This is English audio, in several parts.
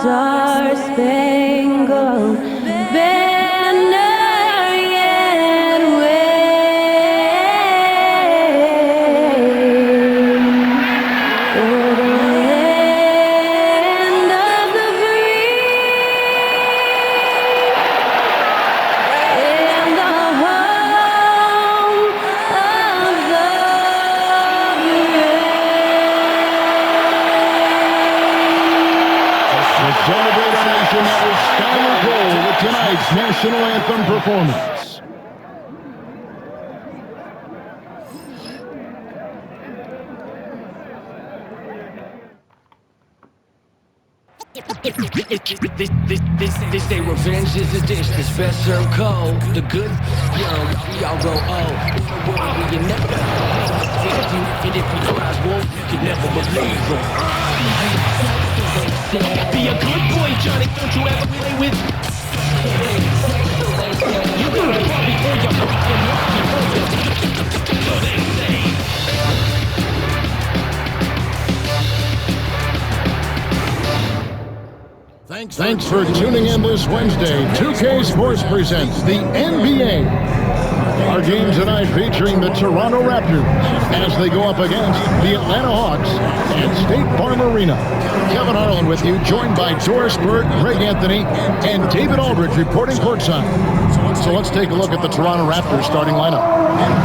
Star-Spangled Banner yet wave o'er the land of the free and the home of the The celebrated nation that was skylar gold with tonight's national anthem performance. They say revenge is a dish that's best served cold. The good, young, we all grow old. In a world where you never believe you, and if you try wolf, you can never believe them. Be a good boy, Johnny. Don't you ever play with. You gotta probably hold your freaking lucky. So they say. Thanks for tuning in this Wednesday. 2K Sports presents the NBA. Our game tonight featuring the Toronto Raptors as they go up against the Atlanta Hawks at State Farm Arena. Kevin Harlan with you, joined by Doris Burke, Greg Anthony, and David Aldridge reporting courtside. So let's take a look at the Toronto Raptors starting lineup.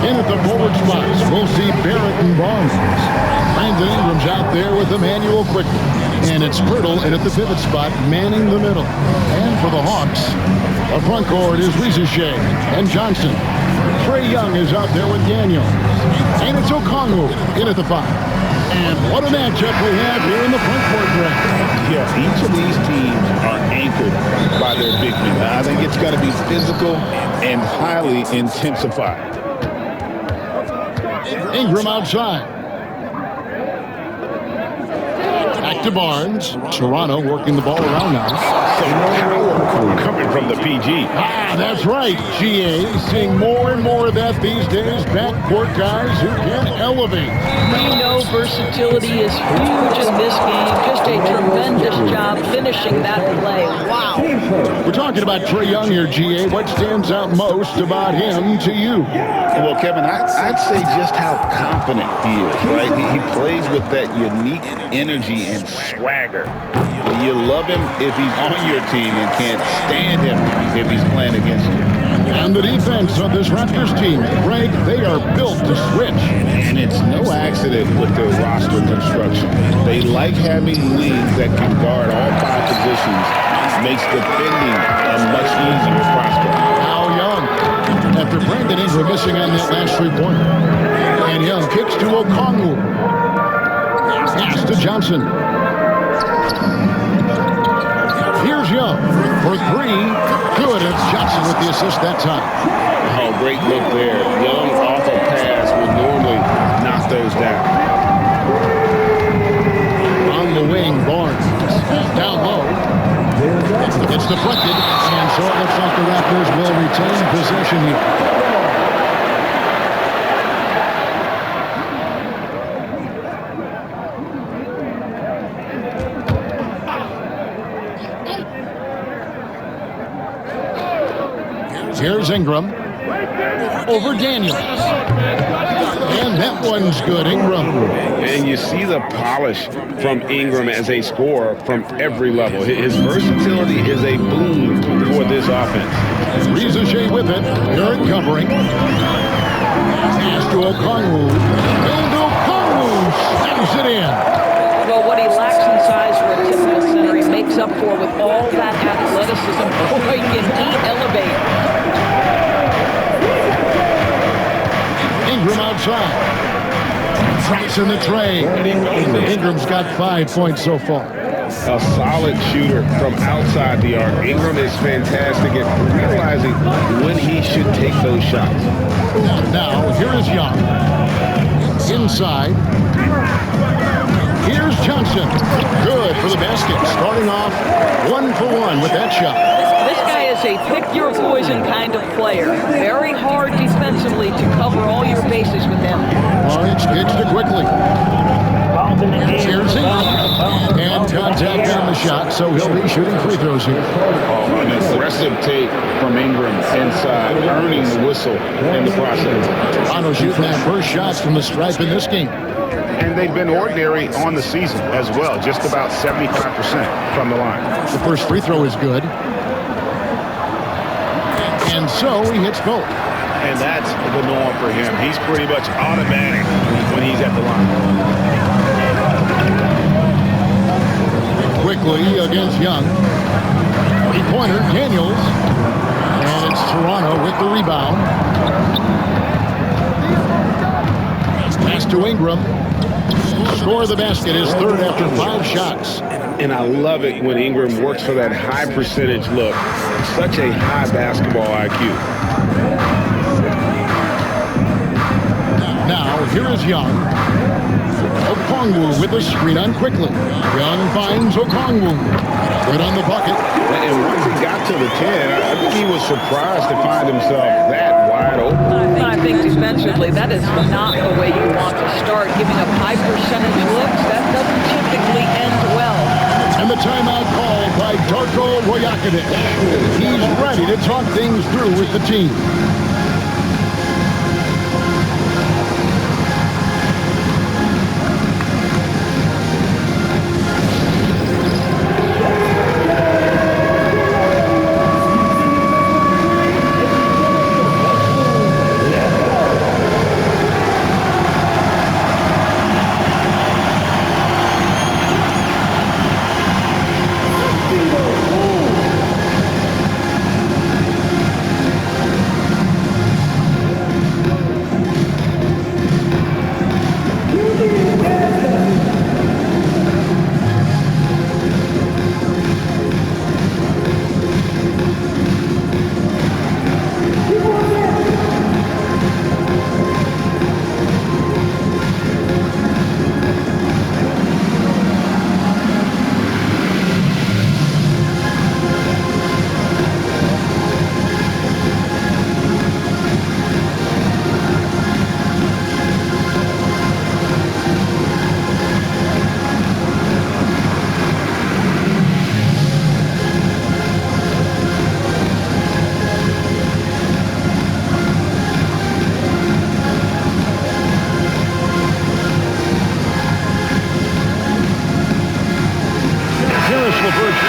In at the forward spots, we'll see Barrett and Barnes. Brandon Ingram's out there with Emmanuel Quickly. And it's Pirtle in at the pivot spot, manning the middle. And for the Hawks, the front court is Rizushea and Johnson. Trae Young is out there with Daniel. And it's Okongwu in at the 5. And what a matchup we have here in the front court draft. Yeah, each of these teams are anchored by their big men. I think it's got to be physical and highly intensified. Ingram outside. Back to Barnes. Toronto working the ball around now. Coming from the PG. That's right, GA. Seeing more and more of that these days. Backcourt guys who can elevate. We know versatility is huge in this game. Just a tremendous job finishing that play. Wow. We're talking about Trae Young here, GA. What stands out most about him to you? Well, Kevin, I'd say just how confident he is, right? He plays with that unique energy and swagger. You love him if he's on your team and can't stand him if he's playing against you. And the defense of this Raptors team, Greg, they are built to switch. And it's no accident with their roster construction. They like having wings that can guard all 5 positions. Makes defending a much easier prospect. Now Young, after Brandon Ingram missing on that last 3-pointer. And Young kicks to Okongwu. Pass to Johnson. Here's Young for 3. Good. It's Johnson with the assist that time. Oh, great look there. Young off a pass would normally knock those down. On the wing, Barnes. Down low. It's deflected, and so it looks like the Raptors will retain possession here. Here's Ingram over Daniels. And that one's good, Ingram. And you see the polish from Ingram as a scorer from every level. His versatility is a boon for this offense. Rizushea with it. Barrett covering. Pass to Okongwu. And Okongwu snaps it in. Well, what he lacks in size for a typical center, he makes up for with all that athleticism. Boy, can he elevate. Ingram outside. Traps in the tray. Ingram's got 5 points so far. A solid shooter from outside the arc. Ingram is fantastic at realizing when he should take those shots. Now, here is Young. Inside. Here's Johnson. Good for the basket. Starting off 1 for 1 with that shot. This guy is a pick-your-poison kind of player. Very hard defensively to cover all your bases with him. Barnes gets to quickly. Here's and contact on the shot, so he'll be shooting free throws here. An aggressive take from Ingram inside, earning the whistle in the process. Toronto shooting their first shots from the stripe in this game. And they've been ordinary on the season as well, just about 75% from the line. The first free throw is good. And so he hits both. And that's the norm for him. He's pretty much automatic when he's at the line. Quickly against Young. Three-pointer, Daniels. And it's Toronto with the rebound. Pass to Ingram. Score the basket, his third after 5 shots. And I love it when Ingram works for that high percentage look. Such a high basketball IQ. Now, here is Young. Okongwu with the screen on quickly. Young finds Okongwu. Good on the bucket. And once he got to the 10, I think he was surprised to find himself that wide open. I think defensively, that is not the way you want to start. Giving up high percentage looks, that doesn't typically end well. And the timeout called by Darko Rajakovic. He's ready to talk things through with the team.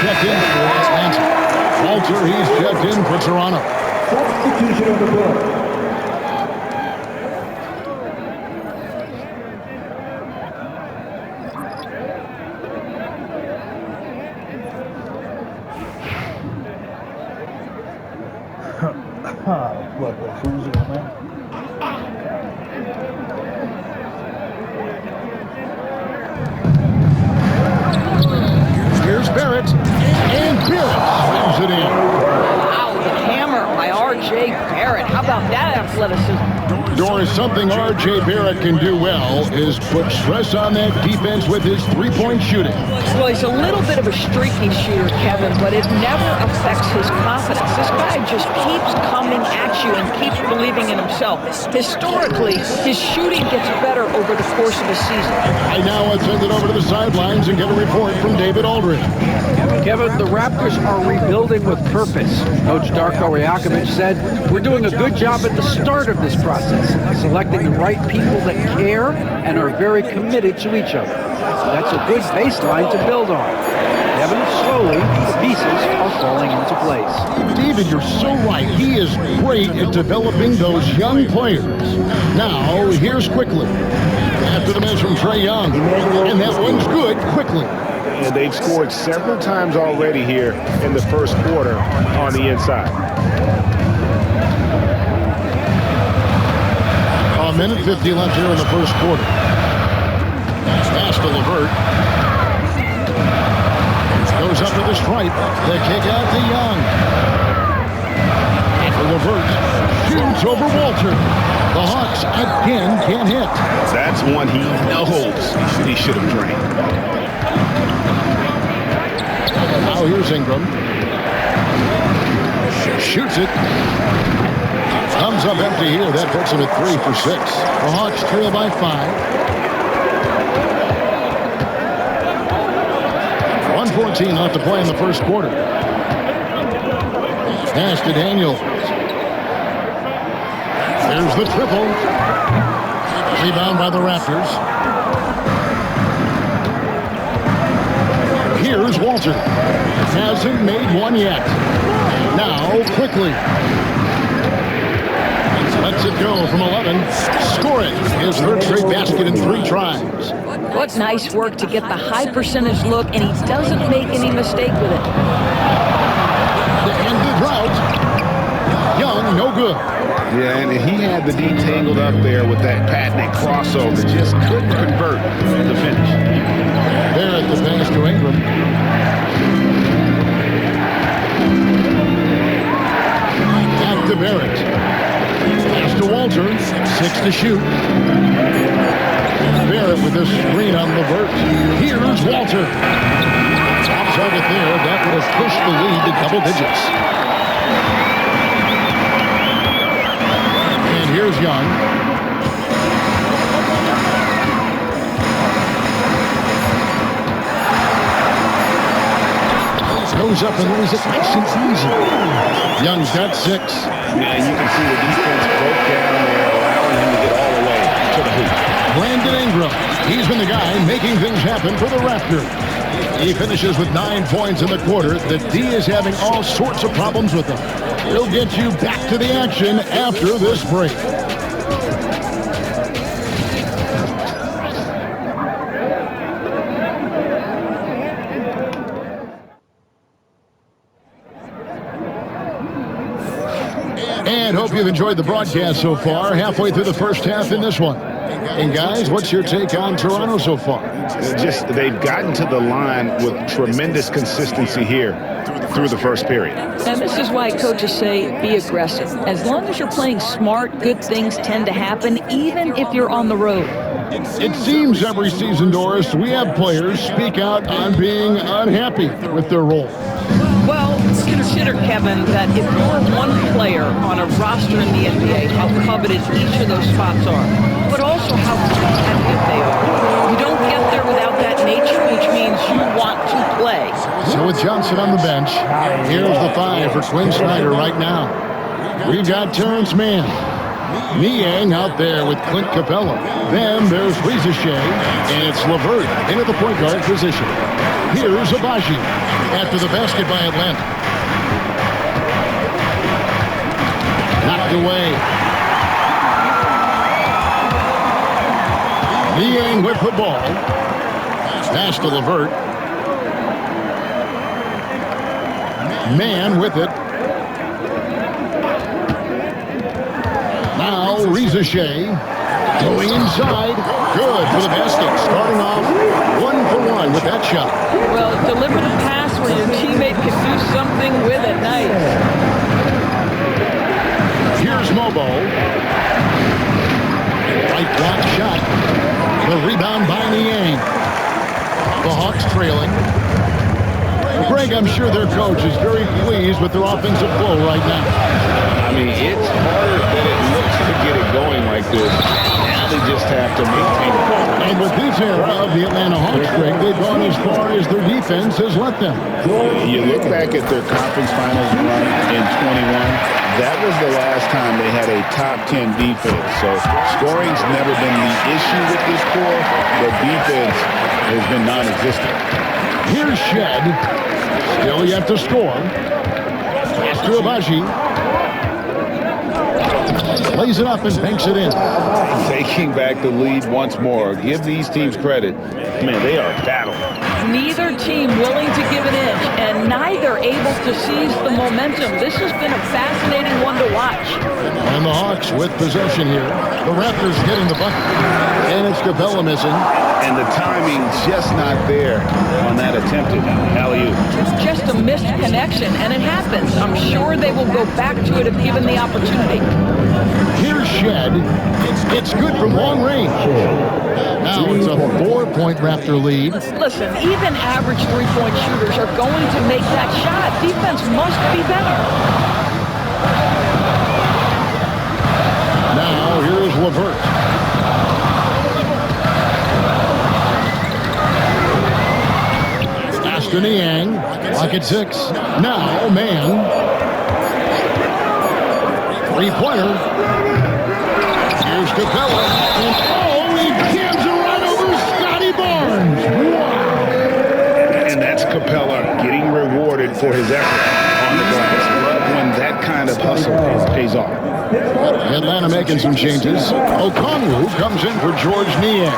Checked in for Atlanta. Walter, he's checked in for Toronto. Substitution on the floor. Here's Barrett, and Barrett slams it in. Wow, the hammer by R.J. Barrett. How about that athleticism? Doris, something R.J. Barrett can do well is put stress on that defense with his three-point shooting. Well, he's a little bit of a streaky shooter, Kevin, but it never affects his confidence. This guy just keeps coming at you and keeps believing in himself. Historically, his shooting gets better over the course of a season. Right now, let's send it over to the sidelines and get a report from David Aldridge. Kevin, the Raptors are rebuilding with purpose. Coach Darko Rajakovic said, "We're doing a good job at the start of this process, selecting the right people that care and are very committed to each other. That's a good baseline to build on." Kevin, slowly, the pieces are falling into place. David, you're so right. He is great at developing those young players. Now, here's quickly. After the miss from Trae Young. And that one's good quickly. And they've scored several times already here in the first quarter on the inside. A minute 50 left here in the first quarter. Pass to LeVert. Goes up to the stripe. The kick out to Young. LeVert shoots over Walter. The Hawks again can't hit. That's one he knows he should have drained. Now here's Ingram. Shoots it. Comes up empty here. That puts him at 3 for 6. The Hawks trail by 5. 1:14 left to play in the first quarter. Pass to Daniel. There's the triple. Rebound by the Raptors. Here's Walter. Hasn't made one yet. Now, quickly. Lets it go from 11. Score it. His third straight basket in 3 tries. What nice work to get the high percentage look, and he doesn't make any mistake with it. The end of the drought. Young, no good. Yeah, and he had the D tangled up there with that patented crossover. Just couldn't convert the finish. Barrett the pass to Ingram. Back to Barrett. Pass to Walter. 6 to shoot. Barrett with a screen on Levert. Here's Walter. Top target there. That would have pushed the lead to double digits. And here's Young. Goes up and lays it nice and easy. Young's got 6. Now you can see the defense broke down there, allowing him to get all the way to the hoop. Brandon Ingram. He's been the guy making things happen for the Raptors. He finishes with 9 points in the quarter. The D is having all sorts of problems with him. He'll get you back to the action after this break. And hope you've enjoyed the broadcast so far. Halfway through the first half in this one. And guys, what's your take on Toronto so far? Just they've gotten to the line with tremendous consistency here through the first period. And this is why coaches say be aggressive. As long as you're playing smart, good things tend to happen, even if you're on the road. It seems every season, Doris, we have players speak out on being unhappy with their role. Well, consider, Kevin, that if you're one player on a roster in the NBA, how coveted each of those spots are, but also how competitive they are. You don't get there without that nature, which means you want to play. So with Johnson on the bench, here's the 5 for Quinn Snyder right now. We've got Terrence Mann. Niang out there with Clint Capella. Then there's Reza Shea, and it's Levert into the point guard position. Here's Abaji after the basket by Atlanta. Knocked away. Niang with the ball. Pass to Levert. Mann with it. Now Reza Shea going inside. Good for the basket. Starting off 1 for 1 with that shot. Well, deliver the pass where your teammate can do something with it. Nice. Here's Mobo. Right block shot. The rebound by Niang. The Hawks trailing. Greg, I'm sure their coach is very pleased with their offensive flow right now. I mean, it's harder than it looks to get it going like this. Now they just have to maintain it. And with this era of the Atlanta Hawks, Greg, they've gone as far as their defense has let them. You look back at their conference finals run in 21. That was the last time they had a top 10 defense. So scoring's never been the issue with this core. The defense has been non-existent. Here's Shed. Still yet to score. Pass to Abaji. Lays it up and banks it in. Taking back the lead once more. Give these teams credit. Man, they are battling. Neither team willing to give an inch, and neither they're able to seize the momentum. This has been a fascinating one to watch. And the Hawks with possession here. The Raptors getting the bucket. And it's Capella missing. And the timing just not there on that attempted alley-oop. Just a missed connection, and it happens. I'm sure they will go back to it if given the opportunity. Here's Shed. It's good from long range. Now it's a 4-point Raptor lead. Listen, even average three-point shooters are going to make that shot. Defense must be better. Now here's LeVert. Niang, lock at 6. Now, man. Three-pointer. Here's Capella. And he jams it right over Scotty Barnes. Wow. And that's Capella getting rewarded for his effort on the glass. Love when that kind of hustle pays off. Atlanta making some changes. Okongwu comes in for George Niang.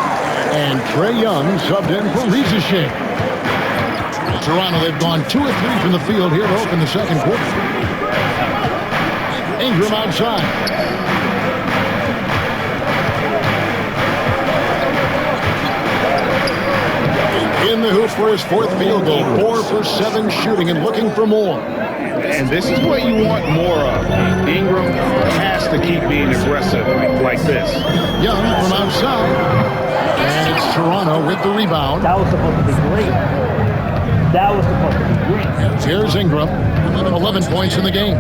And Trae Young subbed in for Riza. Toronto, they've gone 2 of 3 from the field here to open the second quarter. Ingram outside. In the hoop for his 4th field goal. 4 for 7 shooting and looking for more. And this is what you want more of. Ingram has to keep being aggressive like this. Young from outside. And it's Toronto with the rebound. That was supposed to be great. That was supposed to be great. Here's Ingram, 11 points in the game.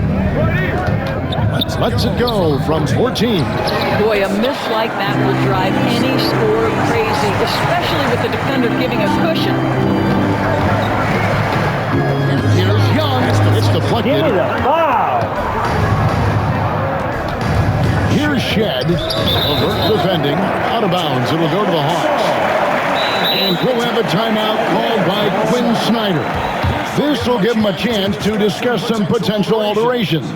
Lets it go from 14. Boy, a miss like that will drive any scorer crazy, especially with the defender giving a cushion. Here's Young. It's deflected. Give me the foul. Here's Shed. LeVert defending. Out of bounds. It'll go to the Hawks. And we'll have a timeout called by Quinn Snyder. This will give him a chance to discuss some potential alterations.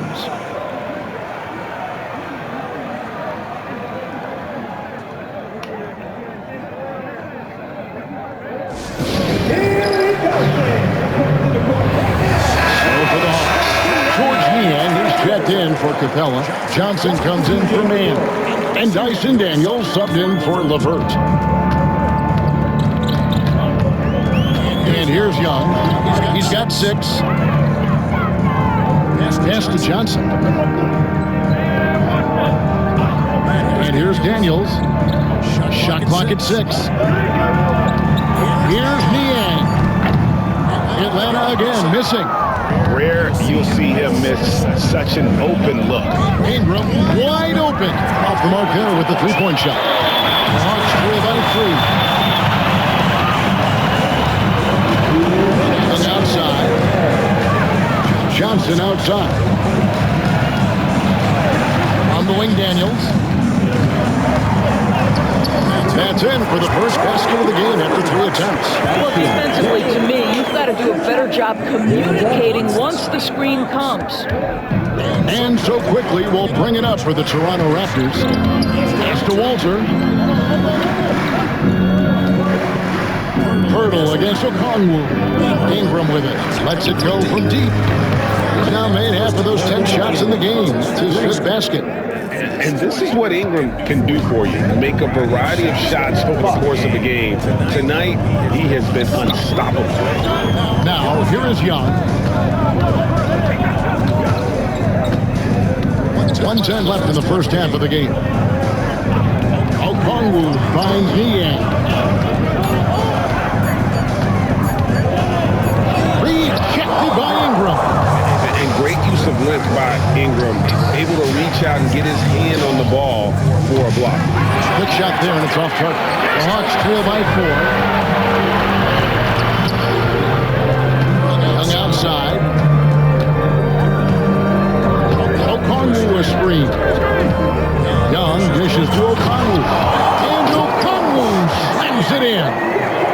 Checked in for Capella. Johnson comes in for Mann. And Dyson Daniels subbed in for LeVert. And here's Young. He's got 6. Pass to Johnson. And here's Daniels. Shot clock at 6. Here's Niang. Atlanta again missing. Rare you'll see him miss such an open look. Ingram wide open. Off the mark there with the three-point shot. The Hawks trail by 3. Young outside. Johnson outside. On the wing, Daniels. That's in for the first basket of the game after 3 attempts. Well, defensively, to me, you've got to do a better job communicating once the screen comes. And so quickly, we'll bring it up for the Toronto Raptors. Pass to Walter. Hurdle against Okongwu. Ingram with it. Lets it go from deep. He's now made half of those 10 shots in the game. It's his 5th basket. And this is what Ingram can do for you. Make a variety of shots over the course of the game. Tonight, he has been unstoppable. Now, here is Young. 1:10 left in the first half of the game. Okongwu finds Niang. Rejected by Ingram. And great use of length by Ingram. Able to reach out and get his hand on the ball for a block. Good shot there, and it's off target. The Hawks trail by 4. Young outside. Okongwu a screen. Young dishes to Okongwu. And Okongwu slams it in.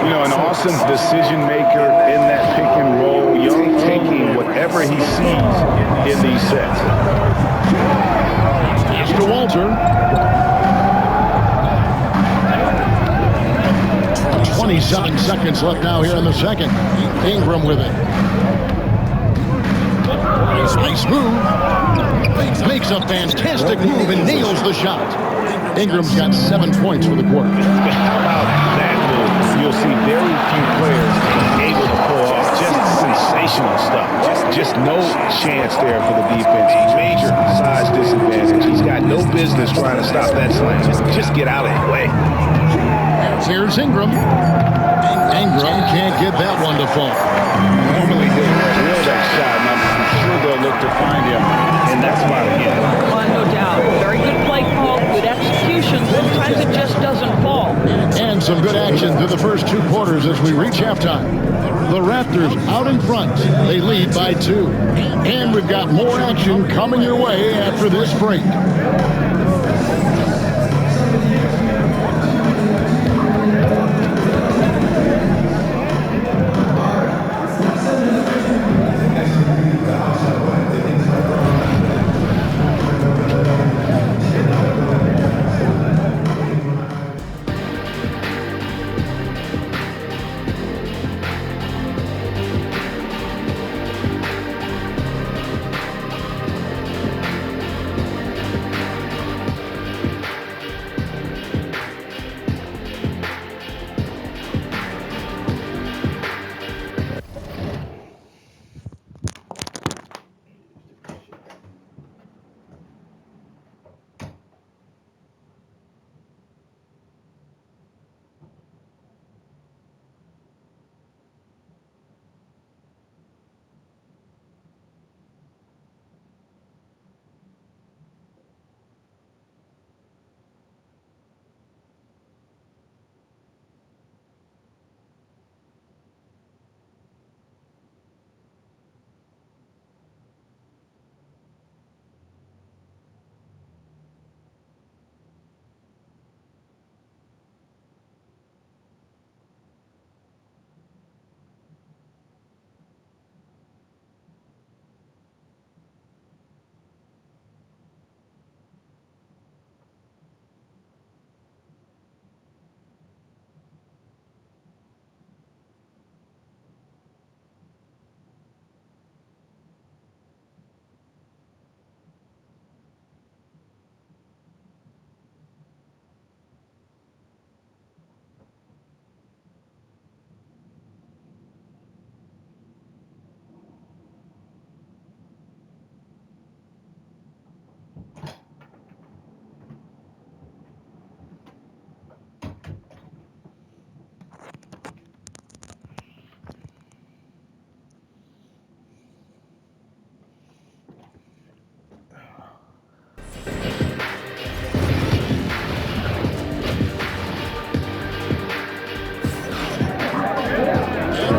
You know, an awesome decision maker in that pick and roll. Young taking whatever he sees in these sets. Pass to Walter. 27 seconds left now here in the second. Ingram with it. Nice move. Makes a fantastic move and nails the shot. Ingram's got 7 points for the quarter. How about that move? You'll see very few players able to pull off just sensational stuff. Just no chance there for the defense. Major size disadvantage. He's got no business trying to stop that slam. Just get out of the way. Here's Ingram. Ingram can't get that one to fall. Normally he'll drill that shot, and I'm sure they'll look to find him in that spot again. No doubt. Very good play call, good execution. Sometimes it just doesn't fall. And some good action through the first 2 quarters as we reach halftime. The Raptors out in front. They lead by 2. And we've got more action coming your way after this break.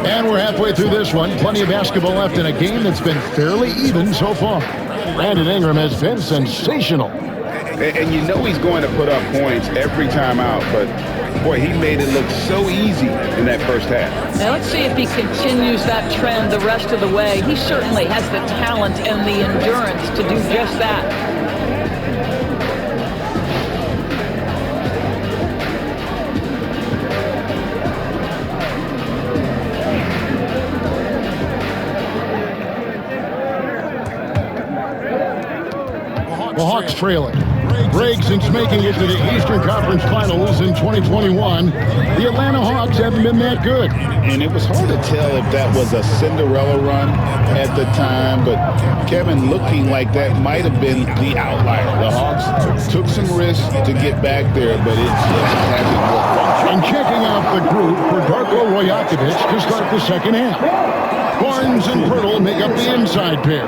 And we're halfway through this one. Plenty of basketball left in a game that's been fairly even so far. Brandon Ingram has been sensational. And you know he's going to put up points every time out, but boy, he made it look so easy in that first half. Now let's see if he continues that trend the rest of the way. He certainly has the talent and the endurance to do just that. The Hawks trailing. Greg, since making it to the Eastern Conference Finals in 2021, the Atlanta Hawks haven't been that good. And it was hard to tell if that was a Cinderella run at the time, but Kevin, looking like that might have been the outlier. The Hawks took some risks to get back there, but it just hasn't worked. And checking out the group for Darko Rajakovic to start the second half. Barnes and Pirtle make up the inside pair.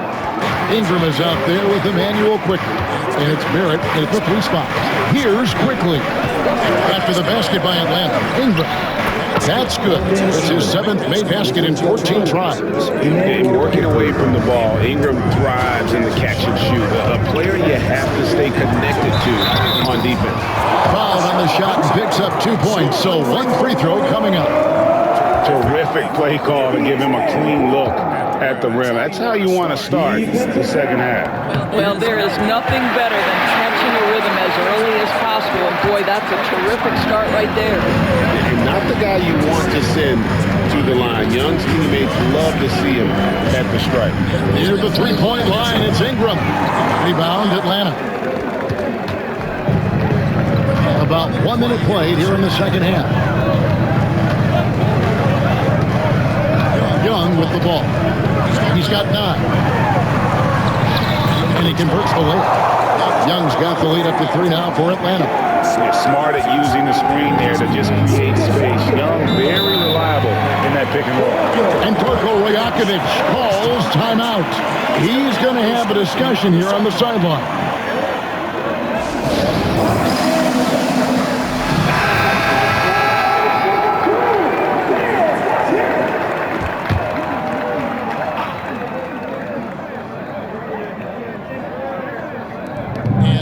Ingram is out there with Emmanuel Quickly. And it's Barrett at the 3 spot. Here's Quickly. After the basket by Atlanta, Ingram. That's good. It's his 7th made basket in 14 tries. And working away from the ball, Ingram thrives in the catch and shoot. A player you have to stay connected to on defense. Fouled on the shot and picks up 2 points. So 1 free throw coming up. Terrific play call to give him a clean look at the rim. That's how you want to start the second half. Well, there is nothing better than catching a rhythm as early as possible. And boy, that's a terrific start right there. And not the guy you want to send to the line. Young's teammates love to see him at the stripe. Near the three-point line, it's Ingram. Rebound, Atlanta. About 1 minute played here in the second half. Young with the ball. He's got 9. And he converts the layup. Young's got the lead up to 3 now for Atlanta. They're smart at using the screen there to just create space. Young, very reliable in that pick and roll. And Darko Rajakovic calls timeout. He's going to have a discussion here on the sideline.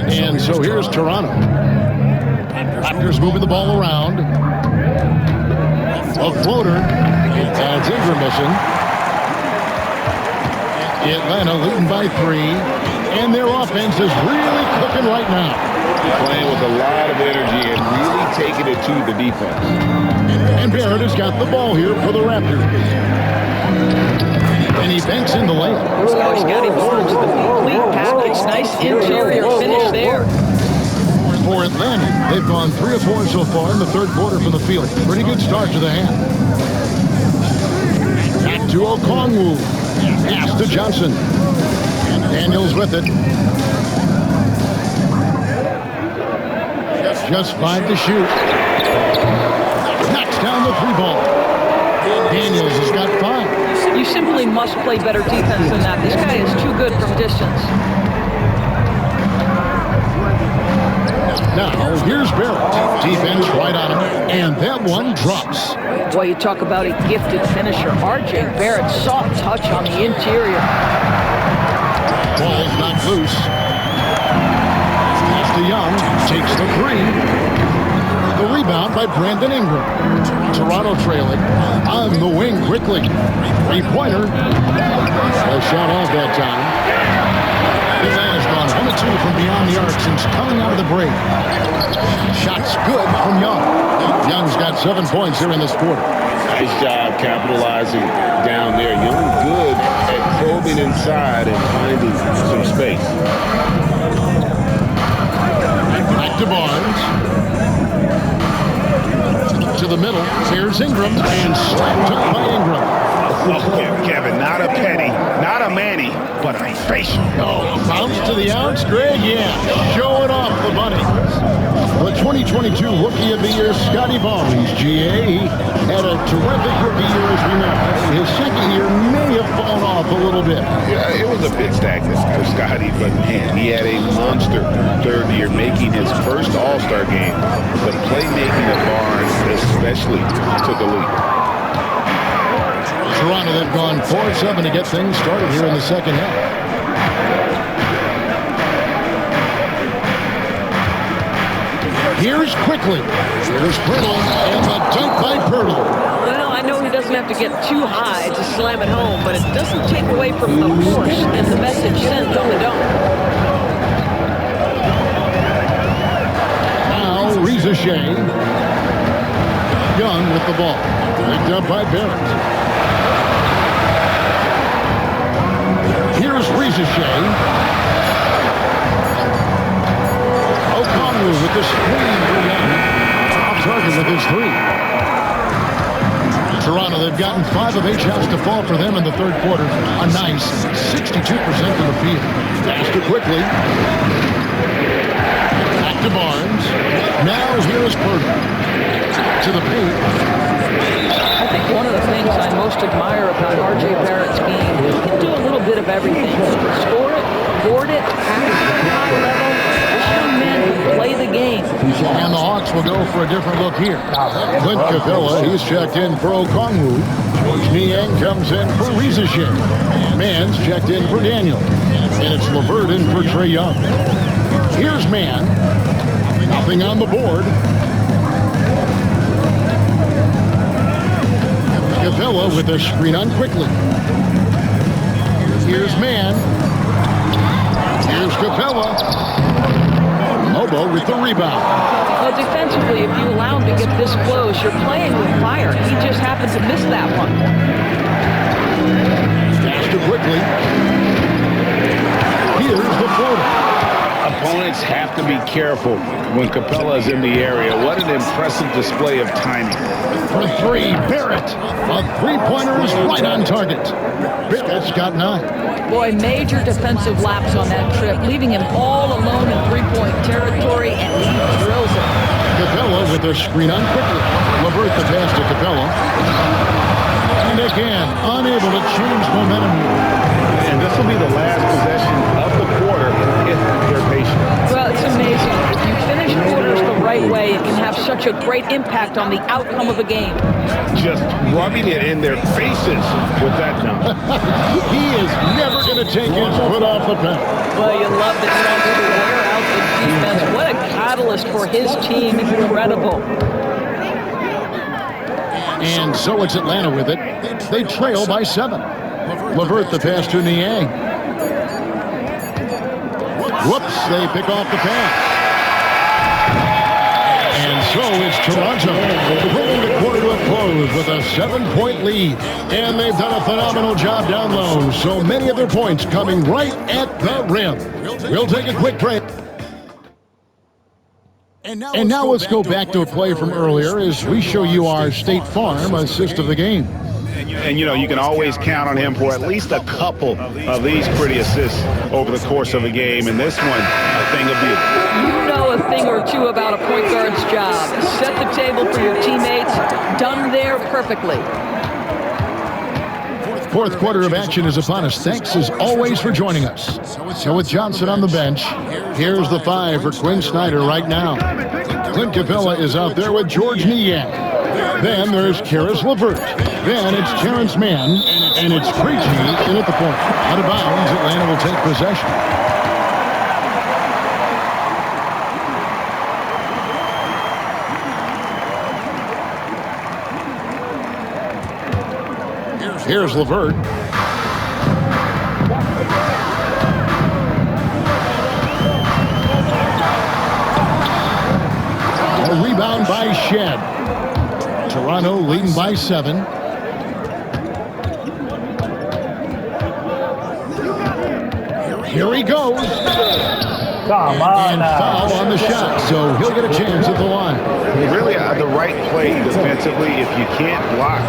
And so here's Toronto. Raptors moving the ball around. A floater. That's Ingram missing. Atlanta leading by 3. And their offense is really cooking right now. Playing with a lot of energy and really taking it to the defense. And Barrett has got the ball here for the Raptors. And he banks in the layup. Now Scotty Barnes, the complete package. Nice interior finish there. For Atlanta, they've gone 3 of 4 so far in the third quarter from the field. Pretty good start to the half. Back to Okongwu. Pass to Johnson. Daniels with it. Just 5 to shoot. Knocks down the 3-ball. Daniels has got 5. You simply must play better defense than that. This guy is too good from distance. Now, here's Barrett. Defense right on him. And that one drops. Boy, you talk about a gifted finisher. R.J. Barrett, soft touch on the interior. Ball's not loose. Pass to Young. Takes the 3. The rebound by Brandon Ingram. Toronto trailing. On the wing quickly. 3-pointer. A shot off that time. Atlanta's gone 1 of 2 from beyond the arc since coming out of the break. Shots good from Young. Young's got 7 points here in this quarter. Nice job capitalizing down there. Young good at probing inside and finding some space. Back to Barnes. To the middle. Here's Ingram. And slapped up by Ingram. Oh, Kevin, not a penny, not a Manny, but a facial. Oh, bounce to the ounce, Greg. Yeah, showing off the money. The 2022 Rookie of the Year, Scotty Barnes, GA. He had a terrific rookie year, as we know. His second year may have fallen off a little bit. Yeah, it was a big stagnant for Scotty, but man, he had a monster third year, making his first All-Star game. The playmaking of Barnes especially took a leap. Toronto, they've gone 4-7 to get things started here in the second half. Here's quickly. Here's Pirtle, and the dunk by Pirtle. Well, I know he doesn't have to get too high to slam it home, but it doesn't take away from the force and the message sent on the dunk. Now, Reza Shea. Young with the ball. Picked up by Barrett. Here's Reza Shea. Okongwu with the screen for Young. Off target with his 3. Toronto, they've gotten 5 of 8 shots to fall for them in the third quarter. A nice 62% from the field. Faster quickly. Back to Barnes. Now here's Pirtle. To the paint. I think one of the things I most admire about R.J. Barrett's game, he can do a little bit of everything. Score it, board it, pass it at a high level. This young man can play the game. And the Hawks will go for a different look here. Clint Capella, he's checked in for Okongwu. Niang comes in for Reza Shea. Mann's checked in for Daniel. And it's LeVert in for Trae Young. Here's Mann. Nothing on the board. Capella with a screen on quickly. Here's Mann. Here's Capella. Mobo with the rebound. Well, defensively, if you allow him to get this close, you're playing with fire. He just happened to miss that one. Faster quickly. Here's the floater. Opponents have to be careful when Capella is in the area. What an impressive display of timing. For three, Barrett. A three-pointer is right on target. Barrett's got 9. Boy, major defensive lapse on that trip, leaving him all alone in three-point territory, and he drills it. Capella with their screen on quickly. LeVert the pass to Capella. And again, unable to change momentum here. And this will be the last possession of the quarter if they're patient. Well, it's amazing. If you finish quarters the right way, it can have such a great impact on the outcome of a game. Just rubbing it in their faces with that dunk. He is never going to take his foot off the pedal. Well, you love that he wants to wear out the defense. What a catalyst for his team. Incredible. And so it's Atlanta with it. They trail by 7. LeVert the pass to Niang. Whoops, they pick off the pass. And so it's Toronto bringing the quarter to a close with a 7-point lead. And they've done a phenomenal job down low. So many of their points coming right at the rim. We'll take a quick break. And now let's go back to a play from earlier as we show you our State Farm assist of the game. And, you know, you can always count on him for at least a couple of these pretty assists over the course of a game. And this one, a thing of beauty. You know a thing or two about a point guard's job. Set the table for your teammates. Done there perfectly. Fourth quarter of action is upon us. Thanks as always for joining us. So with Johnson on the bench, here's the 5 for Quinn Snyder right now. Clint Capella is out there with George Niang. Then there's Karis LeVert. Then it's Terrence Mann, and it's Krejci in at the point. Out of bounds, Atlanta will take possession. Here's LeVert. A rebound by Shed. Toronto leading by 7. Here he goes. Come on And now. foul on the shot, so he'll get a chance at the line. Really the right play defensively. If you can't block,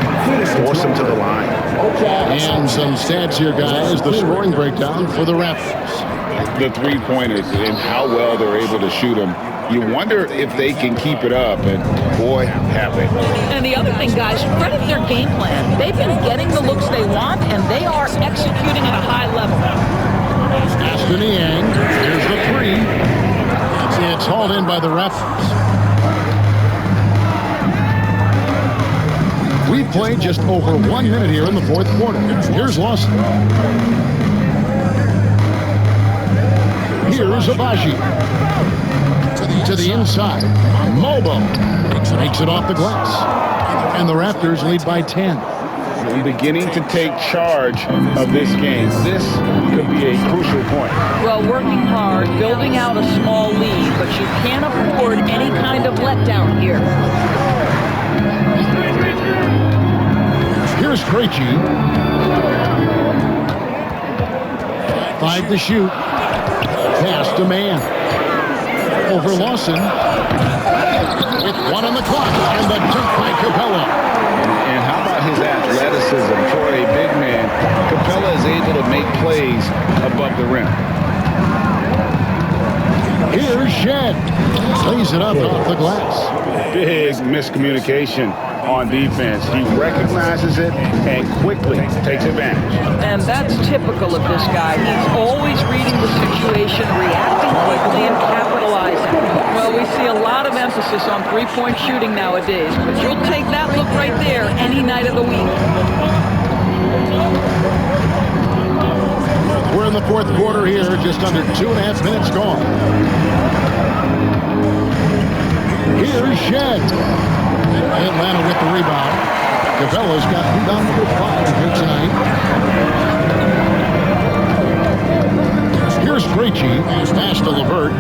force him to the line. And some stats here, guys. The scoring breakdown for the Raptors. The three-pointers and how well they're able to shoot them. You wonder if they can keep it up, and boy, have they. And the other thing, guys, credit their game plan. They've been getting the looks they want, and they are executing at a high level. Aston Niang, here's the 3. It's hauled in by the Raptors. We've played just over 1 minute here in the fourth quarter. Here's Lawson. Here's Abaji. To the inside. Mobo makes it off the glass. And the Raptors lead by 10. And beginning to take charge of this game. This could be a crucial point. Well, working hard, building out a small lead, but you can't afford any kind of letdown here. Here's Krejci. 5 to shoot. Pass to Mann. Over Lawson. With 1 on the clock. And the dunk by Capella. And how about his athleticism for a big man? Capella is able to make plays above the rim. Here's Shed. Lays it up off the glass. Big miscommunication on defense. He recognizes it and quickly takes advantage. And that's typical of this guy. He's always reading the situation, reacting quickly, and capitalizing. Well, we see a lot of emphasis on three-point shooting nowadays, but you'll take that look right there any night of the week. We're in the fourth quarter here, just under 2.5 minutes gone. Here's Shed. Atlanta with the rebound. Capella's got rebound number 5 here tonight. Here's Krejci. Pass to LeVert.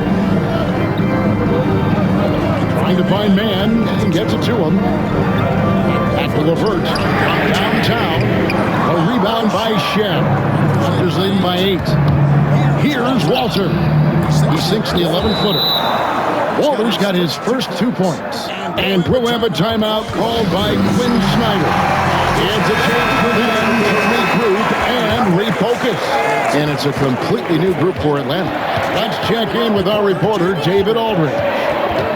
Trying to find man and gets it to him. Back to LeVert from downtown. A rebound by Shem. Raptors leading by 8. Here's Walter. He sinks the 11-footer. Walter's got his first 2 points. And we'll have a timeout called by Quinn Snyder. It's a chance for them to regroup and refocus. And it's a completely new group for Atlanta. Let's check in with our reporter, David Aldridge.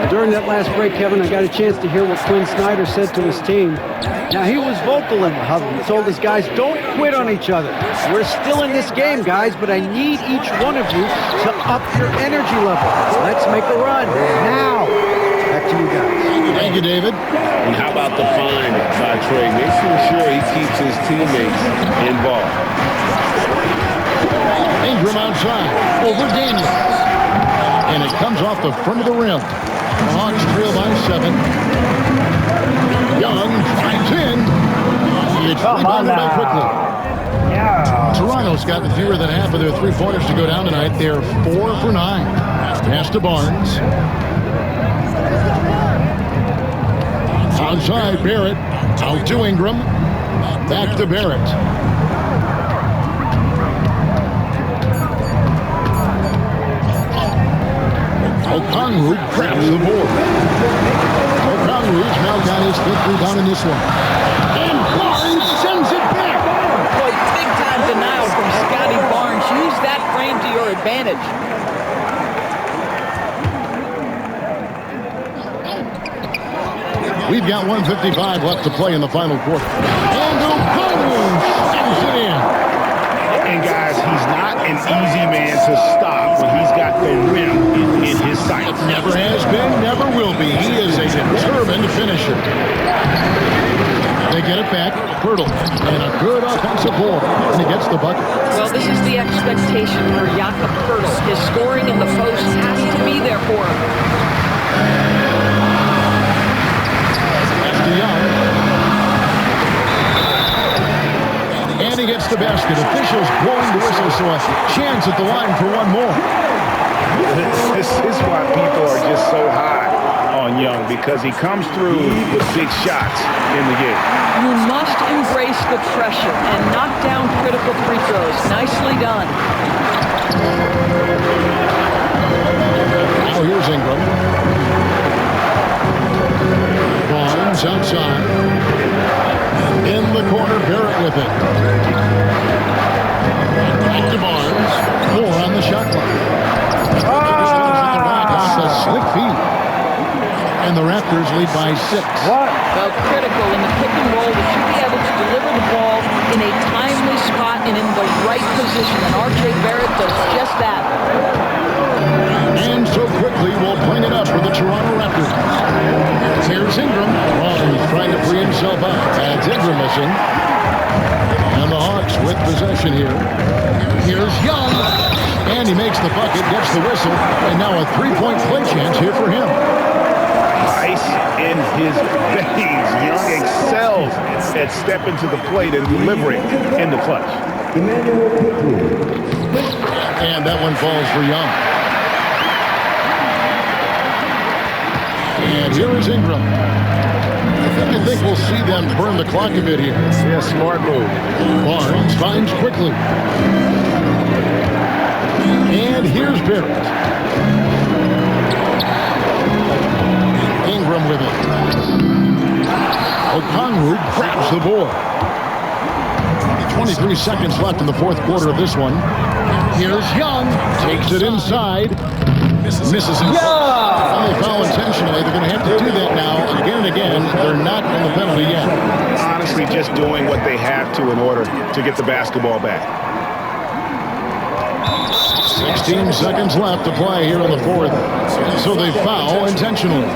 During that last break, Kevin, I got a chance to hear what Quinn Snyder said to his team. Now, he was vocal in the huddle. He told his guys, don't quit on each other. We're still in this game, guys, but I need each one of you to up your energy level. Let's make a run now. Back to you guys. Thank you, David. And how about the find by Trey? Making sure he keeps his teammates involved. Ingram outside over Daniels. And it comes off the front of the rim. The Hawks trail by 7. Young drives in. It's rebounded by quickly. Yeah. Toronto's gotten fewer than half of their three-pointers to go down tonight. They're 4 for 9. Pass to Barnes. Outside, Barrett. Out to Ingram. Back to Barrett. Okongwu grabs the board. Okongwu's now got his 5th rebound in this one. And Barnes sends it back. Boy, big-time denial from Scotty Barnes. Use that frame to your advantage. We've got 1:55 left to play in the final quarter. And Okongwu slams it in. And guys, he's not an easy man to stop when he's got the rim in his sights. Never has been, never will be. He is a determined finisher. They get it back. Pirtle. And a good offensive board. And he gets the bucket. Well, this is the expectation for Jakob Pirtle. His scoring in the post has to be there for him. That's to Young. And he gets the basket. Officials blowing the whistle, so a chance at the line for one more. This is why people are just so high on Young, because he comes through with big shots in the game. You must embrace the pressure and knock down critical free throws. Nicely done. Now here's Ingram. Barnes outside. In the corner, Barrett with it. Back to Barnes. 4 on the shot clock. That's a slick feed. And the Raptors lead by 6. What? Well, critical in the pick and roll that you be able to deliver the ball in a timely spot and in the right position. And R.J. Barrett does just that. And so quickly, we'll bring it up for the Toronto Raptors. Here's Ingram. Barnes trying to free himself up. That's Ingram missing. And the Hawks with possession here. Here's Young. And he makes the bucket, gets the whistle. And now a 3-point play chance here for him. Ice in his veins. Young excels at stepping to the plate and delivering in the clutch. And that one falls for Young. And here is Ingram. I think we'll see them burn the clock a bit here. Yeah, smart move. Barnes finds quickly. And here's Barrett. Ingram with it. Okongwu grabs the board. 23 seconds left in the fourth quarter of this one. Here's Young. Takes it inside. Misses him. And they foul intentionally. They're going to have to do that now again and again. They're not on the penalty yet. Honestly, just doing what they have to in order to get the basketball back. 16 seconds left to play here in the fourth. So they foul intentionally.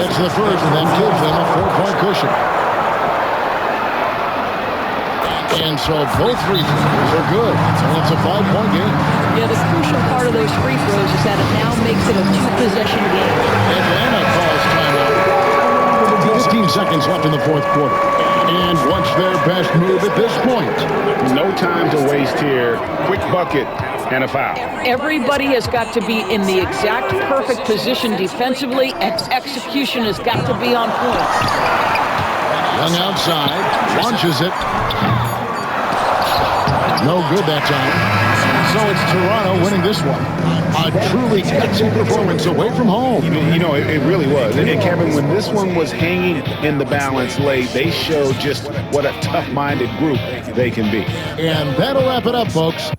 It's the first, and that gives them a 4-point cushion. And so both free throws are good. And it's a 5-point game. Yeah, the crucial part of those free throws is that it now makes it a 2-possession game. Atlanta calls timeout. 15 seconds left in the fourth quarter. And what's their best move at this point? No time to waste here. Quick bucket And a foul. Everybody has got to be in the exact perfect position defensively, and execution has got to be on point. Young outside, launches it. No good that time. So it's Toronto winning this one. A truly gutsy performance away from home. You know, it really was. And Kevin, when this one was hanging in the balance late, they showed just what a tough-minded group they can be. And that'll wrap it up, folks.